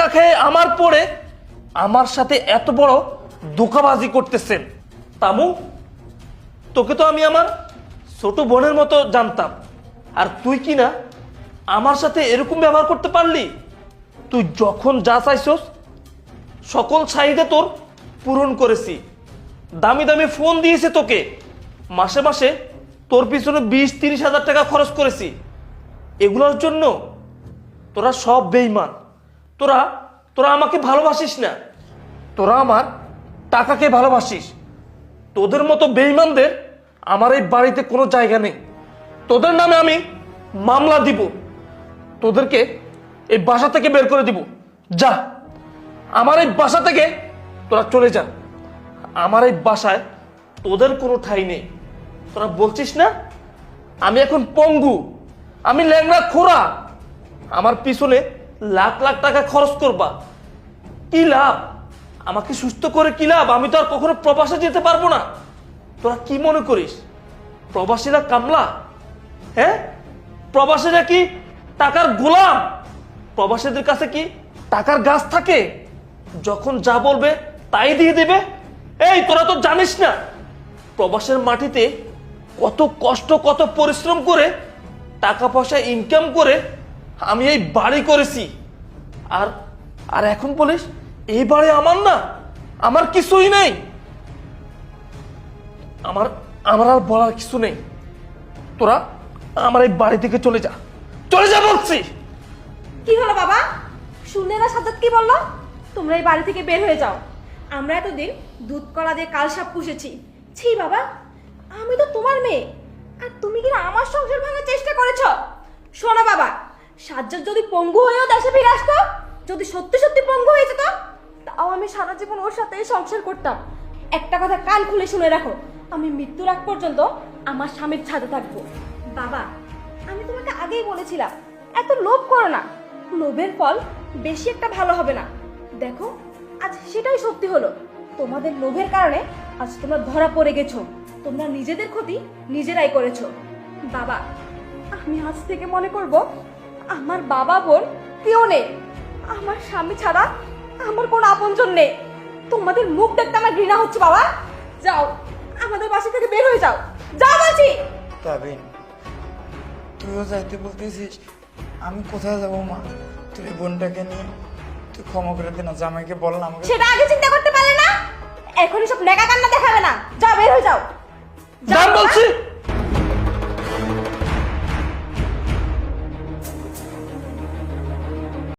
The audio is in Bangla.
টাকা খেয়ে আমার পরে আমার সাথে এত বড় ধোঁকাবাজি করতেছেন। তামু, তোকে তো আমি আমার ছোট বোনের মতো জানতাম, আর তুই কি না আমার সাথে এরকম ব্যবহার করতে পারলি? তুই যখন যা চাইছস সকল চাহিদা তোর পূরণ করেছি। দামি দামি ফোন দিয়েছে তোকে, মাসে মাসে তোর পিছনে 20-30 হাজার টাকা খরচ করেছি। এগুলোর জন্য তোরা সব বেঈমান। তোরা তোরা আমাকে ভালোবাসিস না, তোরা আমার টাকাকে ভালোবাসিস। তোদের মতো বেঈমানদের আমার এই বাড়িতে কোনো জায়গা নেই। তোদের নামে আমি মামলা দিব, তোদেরকে এই বাসা থেকে বের করে দিব। যা, আমার এই বাসা থেকে তোরা চলে যা। আমার এই বাসায় তোদের কোনো ঠাঁই নেই। তোরা বলছিস না আমি এখন পঙ্গু, আমি ল্যাংড়া খোড়া, আমার পিছনে লাখ লাখ টাকা খরচ করবা, কি লাভ? আমাকে সুস্থ করে কি লাভ? আমি তো আর কখনো প্রবাসে যেতে পারবো না। তোরা কি মনে করিস প্রবাসীরা কামলা? হ্যাঁ, প্রবাসীরা কি টাকার গোলাম? প্রবাসীদের কাছে কি টাকার গাছ থাকে? যখন যা বলবে তাই দিয়ে দেবে? এই তোরা তো জানিস না প্রবাসের মাটিতে কত কষ্ট, কত পরিশ্রম করে টাকা পয়সা ইনকাম করে আমি এই বাড়ি করেছি। আর আর এখন বলিস এই বাড়ি আমার না, আমার কিছুই নেই। আমার আমার আর বলার কিছু নেই। তোরা আমার এই বাড়ি থেকে চলে যা, চলে যা বলছি। কি হলো বাবা? শুনলে না সাজ্জাদ কি বললো? তোমরা এই বাড়ি থেকে বের হয়ে যাও। আমরা এতদিন দুধ কলা দিয়ে কালসাপ পুষেছি। ছি বাবা, আমি তো তোমার মেয়ে, আর তুমি কিনা আমার সংসার ভাঙার চেষ্টা করেছো। শোনো বাবা, সাজ্জাদ যদি পঙ্গু হয়েও দেশে ফিরে আসতো, যদি সত্যি সত্যি পঙ্গু হয়ে যেত, তাও আমি সারা জীবন ওর সাথে সংসার করতাম। একটা কথা কান খুলে শুনে রাখো, আমি মৃত্যুর আগ পর্যন্ত আমার স্বামীর ছাদে থাকবো। বাবা, আমি তোমাকে আগেই বলেছিলাম এত লোভ করো না, লোভের ফল বেশি একটা ভালো হবে না। দেখো আজ সেটাই সত্যি হলো। তোমাদের লোভের কারণে আজ তোমরা ধরা পড়ে গেছো। তোমরা নিজেদের ক্ষতি নিজেরাই করেছো। বাবা, আমি আজ থেকে মনে করব আমার বাবা বোন কেউ নেই, আমার স্বামী ছাড়া আমার কোনো আপনজন নেই। তোমাদের মুখ দেখতে আমার ঘৃণা হচ্ছে। বাবা যাও, আমাদের বাসা থেকে বের হয়ে যাও, যাও বলছি। তাবিন, তুইও যাইতে বলতেছিস, আমি কোথায় যাবো মা? তুই বোনটাকে নিয়ে তুই ক্ষমা করে দে না, জামাইকে বল না আমাকে। সেটা আগে চিন্তা করতে পারলে না? এখনই সব নেকা কান্না দেখাবে না, যাও বের হয়ে যাও। যান বলছি।